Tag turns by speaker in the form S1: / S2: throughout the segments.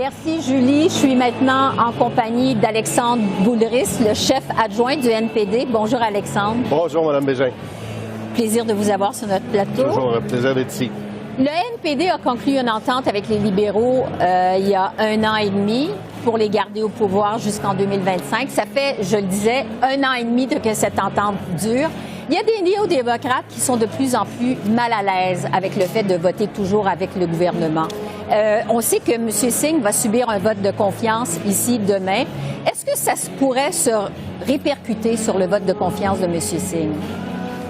S1: Merci, Julie. Je suis maintenant en compagnie d'Alexandre Boulris, le chef adjoint du NPD. Bonjour, Alexandre.
S2: Bonjour, Mme Bégin.
S1: Plaisir de vous avoir sur notre plateau.
S2: Toujours un plaisir d'être ici.
S1: Le NPD a conclu une entente avec les libéraux il y a 1 an et demi pour les garder au pouvoir jusqu'en 2025. Ça fait, je le disais, 1 an et demi que cette entente dure. Il y a des néo-démocrates qui sont de plus en plus mal à l'aise avec le fait de voter toujours avec le gouvernement. On sait que M. Singh va subir un vote de confiance ici demain. Est-ce que ça pourrait se répercuter sur le vote de confiance de M. Singh?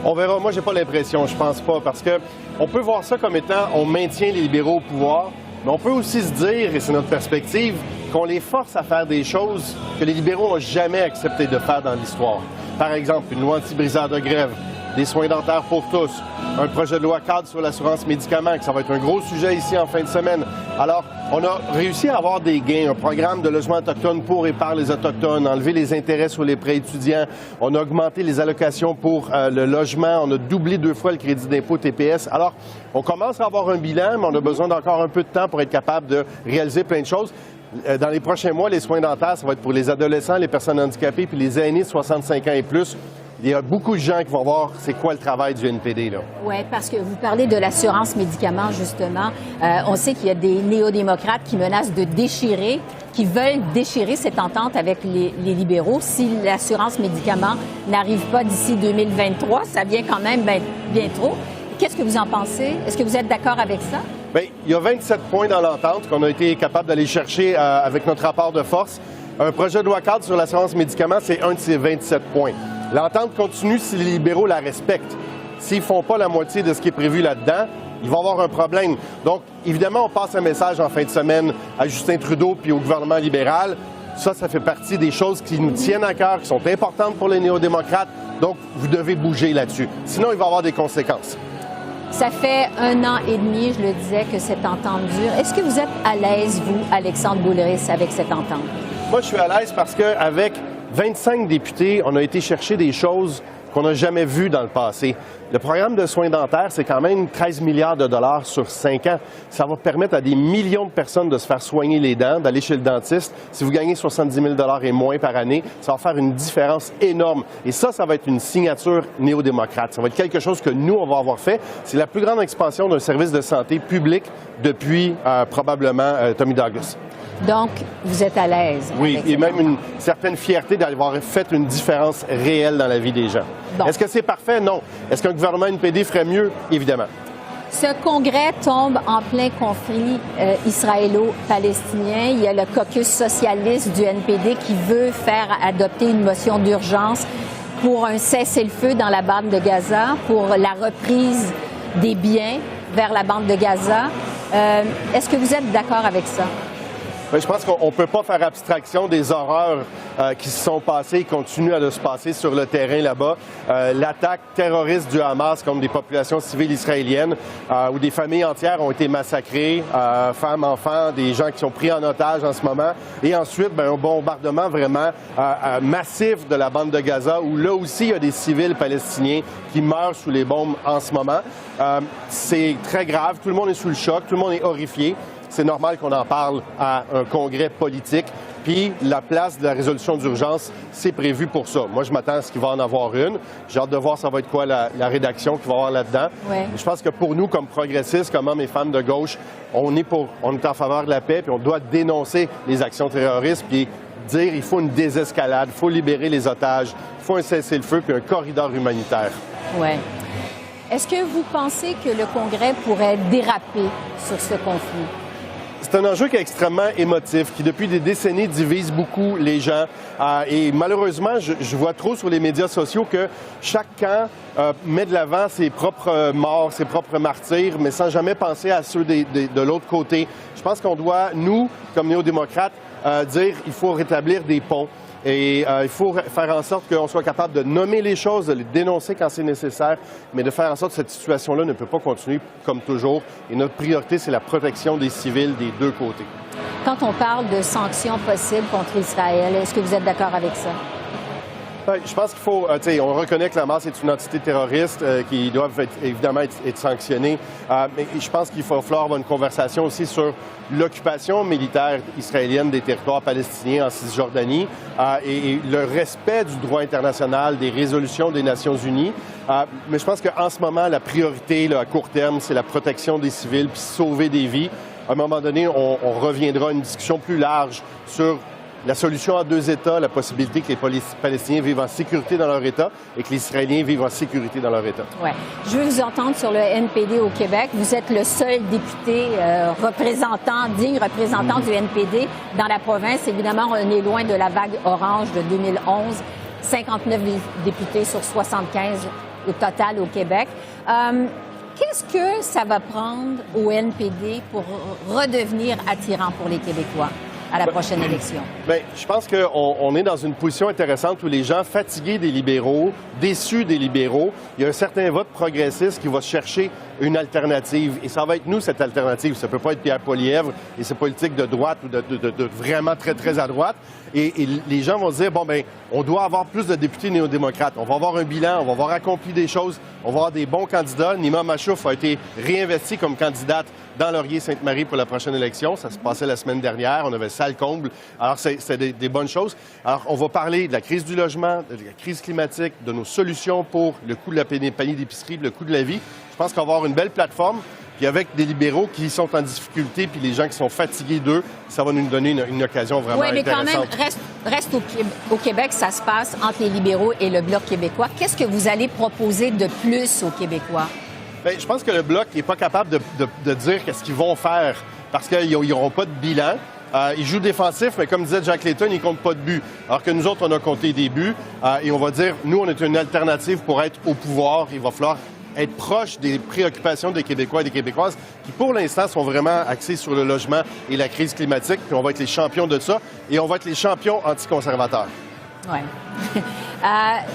S2: On verra. Moi, j'ai pas l'impression. Je pense pas. Parce que on peut voir ça comme étant on maintient les libéraux au pouvoir, mais on peut aussi se dire, et c'est notre perspective, qu'on les force à faire des choses que les libéraux n'ont jamais accepté de faire dans l'histoire. Par exemple, une loi anti-briseur de grève, des soins dentaires pour tous, un projet de loi cadre sur l'assurance médicaments, que ça va être un gros sujet ici en fin de semaine. Alors, on a réussi à avoir des gains, un programme de logement autochtone pour et par les Autochtones, enlever les intérêts sur les prêts étudiants, on a augmenté les allocations pour le logement, on a doublé 2 fois le crédit d'impôt TPS. Alors, on commence à avoir un bilan, mais on a besoin d'encore un peu de temps pour être capable de réaliser plein de choses. Dans les prochains mois, les soins dentaires, ça va être pour les adolescents, les personnes handicapées, puis les aînés de 65 ans et plus. Il y a beaucoup de gens qui vont voir c'est quoi le travail du NPD, là.
S1: Oui, parce que vous parlez de l'assurance médicaments, justement. On sait qu'il y a des néo-démocrates qui menacent de déchirer, qui veulent déchirer cette entente avec les libéraux. Si l'assurance médicaments n'arrive pas d'ici 2023, ça vient quand même bien trop. Qu'est-ce que vous en pensez? Est-ce que vous êtes d'accord avec ça?
S2: Bien, il y a 27 points dans l'entente qu'on a été capable d'aller chercher avec notre rapport de force. Un projet de loi cadre sur l'assurance médicaments, c'est un de ces 27 points. L'entente continue si les libéraux la respectent. S'ils ne font pas la moitié de ce qui est prévu là-dedans, ils vont avoir un problème. Donc, évidemment, on passe un message en fin de semaine à Justin Trudeau puis au gouvernement libéral. Ça fait partie des choses qui nous tiennent à cœur, qui sont importantes pour les néo-démocrates. Donc, vous devez bouger là-dessus. Sinon, il va y avoir des conséquences.
S1: Ça fait 1 an et demi, je le disais, que cette entente dure. Est-ce que vous êtes à l'aise, vous, Alexandre Boulris, avec cette entente?
S2: Moi, je suis à l'aise parce qu'avec 25 députés, on a été chercher des choses qu'on n'a jamais vues dans le passé. Le programme de soins dentaires, c'est quand même 13 milliards de dollars sur 5 ans. Ça va permettre à des millions de personnes de se faire soigner les dents, d'aller chez le dentiste. Si vous gagnez 70 000 $ et moins par année, ça va faire une différence énorme. Et ça va être une signature néo-démocrate. Ça va être quelque chose que nous, on va avoir fait. C'est la plus grande expansion d'un service de santé public depuis probablement Tommy Douglas.
S1: Donc, vous êtes à l'aise.
S2: Oui, et même une certaine fierté d'avoir fait une différence réelle dans la vie des gens. Bon. Est-ce que c'est parfait? Non. Est-ce qu'un gouvernement NPD ferait mieux? Évidemment.
S1: Ce congrès tombe en plein conflit israélo-palestinien. Il y a le caucus socialiste du NPD qui veut faire adopter une motion d'urgence pour un cessez-le-feu dans la bande de Gaza, pour la reprise des biens vers la bande de Gaza. Est-ce que vous êtes d'accord avec ça?
S2: Je pense qu'on ne peut pas faire abstraction des horreurs qui se sont passées et continuent à se passer sur le terrain là-bas. L'attaque terroriste du Hamas contre des populations civiles israéliennes où des familles entières ont été massacrées, femmes, enfants, des gens qui sont pris en otage en ce moment. Et ensuite, un bombardement vraiment massif de la bande de Gaza où là aussi, il y a des civils palestiniens qui meurent sous les bombes en ce moment. C'est très grave. Tout le monde est sous le choc. Tout le monde est horrifié. C'est normal qu'on en parle à un congrès politique. Puis la place de la résolution d'urgence, c'est prévu pour ça. Moi, je m'attends à ce qu'il va en avoir une. J'ai hâte de voir ça va être quoi la rédaction qu'il va y avoir là-dedans.
S1: Ouais.
S2: Je pense que pour nous, comme progressistes, comme hommes et femmes de gauche, on est en faveur de la paix, puis on doit dénoncer les actions terroristes, puis dire il faut une désescalade, il faut libérer les otages, il faut un cessez-le-feu, puis un corridor humanitaire.
S1: Oui. Est-ce que vous pensez que le Congrès pourrait déraper sur ce conflit?
S2: C'est un enjeu qui est extrêmement émotif, qui depuis des décennies divise beaucoup les gens. Et malheureusement, je vois trop sur les médias sociaux que chaque camp met de l'avant ses propres morts, ses propres martyrs, mais sans jamais penser à ceux de l'autre côté. Je pense qu'on doit, nous, comme néo-démocrates, dire qu'il faut rétablir des ponts. Et il faut faire en sorte qu'on soit capable de nommer les choses, de les dénoncer quand c'est nécessaire, mais de faire en sorte que cette situation-là ne peut pas continuer comme toujours. Et notre priorité, c'est la protection des civils des deux côtés.
S1: Quand on parle de sanctions possibles contre Israël, est-ce que vous êtes d'accord avec ça?
S2: Je pense qu'il faut, on reconnaît que la Hamas est une entité terroriste qui doit évidemment être sanctionnée, mais je pense qu'il va falloir avoir une conversation aussi sur l'occupation militaire israélienne des territoires palestiniens en Cisjordanie et le respect du droit international, des résolutions des Nations unies. Mais je pense qu'en ce moment, la priorité là, à court terme, c'est la protection des civils puis sauver des vies. À un moment donné, on reviendra à une discussion plus large sur la solution à 2 États, la possibilité que les Palestiniens vivent en sécurité dans leur État et que les Israéliens vivent en sécurité dans leur État.
S1: Ouais. Je veux vous entendre sur le NPD au Québec. Vous êtes le seul député digne représentant du NPD dans la province. Évidemment, on est loin de la vague orange de 2011. 59 députés sur 75 au total au Québec. Qu'est-ce que ça va prendre au NPD pour redevenir attirant pour les Québécois à la prochaine élection?
S2: Bien, je pense qu'on est dans une position intéressante où les gens fatigués des libéraux, déçus des libéraux, il y a un certain vote progressiste qui va chercher une alternative. Et ça va être nous, cette alternative. Ça ne peut pas être Pierre Poilievre et ses politiques de droite ou de vraiment très, très à droite. Et les gens vont se dire, bon, bien, on doit avoir plus de députés néo-démocrates. On va avoir un bilan, on va avoir accompli des choses, on va avoir des bons candidats. Nima Machouf a été réinvestie comme candidate dans Laurier-Sainte-Marie pour la prochaine élection. Ça se passait la semaine dernière. On avait salle comble. Alors, c'est des bonnes choses. Alors, on va parler de la crise du logement, de la crise climatique, de nos solutions pour le coût de la panier d'épicerie, le coût de la vie. Je pense qu'on va avoir une belle plateforme. Puis avec des libéraux qui sont en difficulté, puis les gens qui sont fatigués d'eux, ça va nous donner une occasion vraiment intéressante.
S1: Oui, mais quand même, reste au Québec, ça se passe entre les libéraux et le Bloc québécois. Qu'est-ce que vous allez proposer de plus aux Québécois?
S2: Bien, je pense que le Bloc n'est pas capable de dire qu'est-ce qu'ils vont faire parce qu'ils n'auront pas de bilan. Ils jouent défensif, mais comme disait Jack Layton, ils ne comptent pas de buts. Alors que nous autres, on a compté des buts. Et on va dire, nous, on est une alternative pour être au pouvoir. Il va falloir être proche des préoccupations des Québécois et des Québécoises qui, pour l'instant, sont vraiment axés sur le logement et la crise climatique. Puis on va être les champions de ça. Et on va être les champions anticonservateurs.
S1: Oui.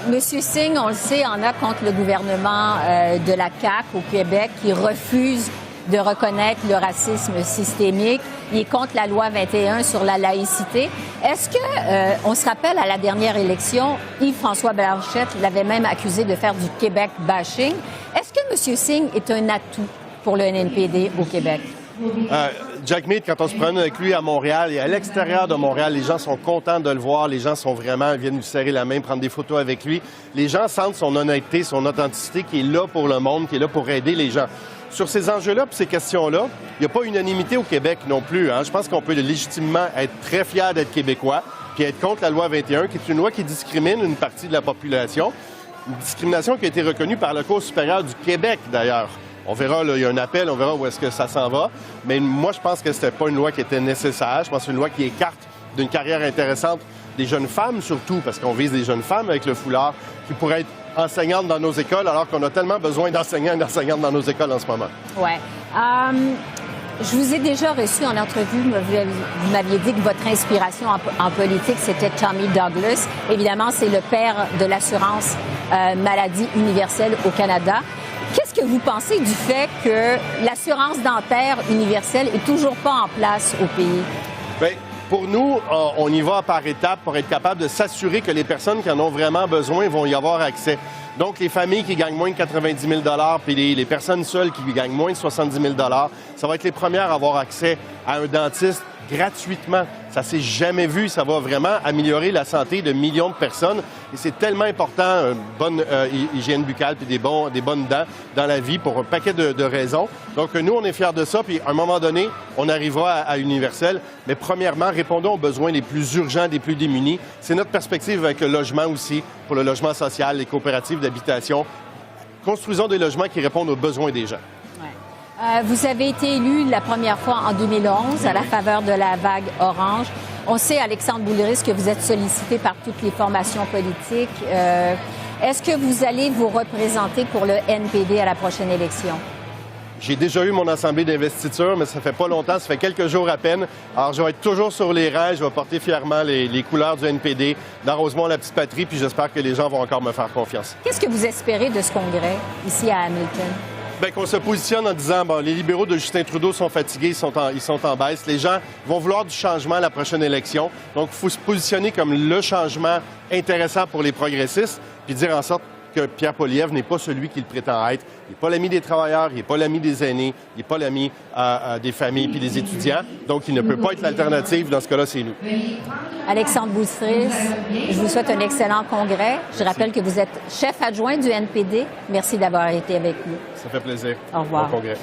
S1: Monsieur Singh, on le sait, en a contre le gouvernement de la CAQ au Québec qui refuse de reconnaître le racisme systémique. Il est contre la loi 21 sur la laïcité. Est-ce que, on se rappelle à la dernière élection, Yves-François Blanchet l'avait même accusé de faire du Québec bashing. Est-ce que M. Singh est un atout pour le NPD au Québec?
S2: Jack Mead, quand on se promène avec lui à Montréal et à l'extérieur de Montréal, les gens sont contents de le voir. Les gens sont vraiment, ils viennent lui serrer la main, prendre des photos avec lui. Les gens sentent son honnêteté, son authenticité qui est là pour le monde, qui est là pour aider les gens. Sur ces enjeux-là et ces questions-là, il n'y a pas unanimité au Québec non plus. Je pense qu'on peut légitimement être très fier d'être québécois puis être contre la loi 21, qui est une loi qui discrimine une partie de la population. Une discrimination qui a été reconnue par la Cour supérieure du Québec, d'ailleurs. On verra, là, il y a un appel, on verra où est-ce que ça s'en va. Mais moi, je pense que c'était pas une loi qui était nécessaire. Je pense que c'est une loi qui écarte d'une carrière intéressante des jeunes femmes, surtout, parce qu'on vise des jeunes femmes avec le foulard, qui pourraient être enseignantes dans nos écoles, alors qu'on a tellement besoin d'enseignants et d'enseignantes dans nos écoles en ce moment.
S1: Oui. Je vous ai déjà reçu en entrevue. Vous m'aviez dit que votre inspiration en politique, c'était Tommy Douglas. Évidemment, c'est le père de l'assurance maladie universelle au Canada. Qu'est-ce que vous pensez du fait que l'assurance dentaire universelle est toujours pas en place au pays?
S2: Bien, pour nous, on y va par étapes pour être capable de s'assurer que les personnes qui en ont vraiment besoin vont y avoir accès. Donc, les familles qui gagnent moins de 90 000 puis les personnes seules qui gagnent moins de 70 000 ça va être les premières à avoir accès à un dentiste gratuitement. Ça s'est jamais vu. Ça va vraiment améliorer la santé de millions de personnes. Et c'est tellement important, une bonne hygiène buccale puis des bonnes dents dans la vie pour un paquet de raisons. Donc, nous, on est fiers de ça. Puis, à un moment donné, on arrivera à universel. Mais premièrement, répondons aux besoins les plus urgents des plus démunis. C'est notre perspective avec le logement aussi, pour le logement social, les coopératives d'habitation. Construisons des logements qui répondent aux besoins des gens.
S1: Vous avez été élu la première fois en 2011 à la faveur de la vague orange. On sait, Alexandre Boulris, que vous êtes sollicité par toutes les formations politiques. Est-ce que vous allez vous représenter pour le NPD à la prochaine élection?
S2: J'ai déjà eu mon assemblée d'investiture, mais ça fait pas longtemps, ça fait quelques jours à peine. Alors, je vais être toujours sur les rangs, je vais porter fièrement les couleurs du NPD dans Rosemont-la-Petite-Patrie, puis j'espère que les gens vont encore me faire confiance.
S1: Qu'est-ce que vous espérez de ce congrès ici à Hamilton?
S2: Bien, qu'on se positionne en disant, bon, les libéraux de Justin Trudeau sont fatigués, ils sont en baisse. Les gens vont vouloir du changement à la prochaine élection. Donc, il faut se positionner comme le changement intéressant pour les progressistes, puis dire en sorte que Pierre Poilievre n'est pas celui qu'il prétend être. Il n'est pas l'ami des travailleurs, il n'est pas l'ami des aînés, il n'est pas l'ami des familles puis des étudiants. Donc, il ne peut pas être l'alternative. Dans ce cas-là, c'est nous.
S1: Alexandre Boulstris, je vous souhaite un excellent congrès. Je rappelle que vous êtes chef adjoint du NPD. Merci d'avoir été avec nous.
S2: Ça fait plaisir.
S1: Au revoir.
S2: Bon congrès.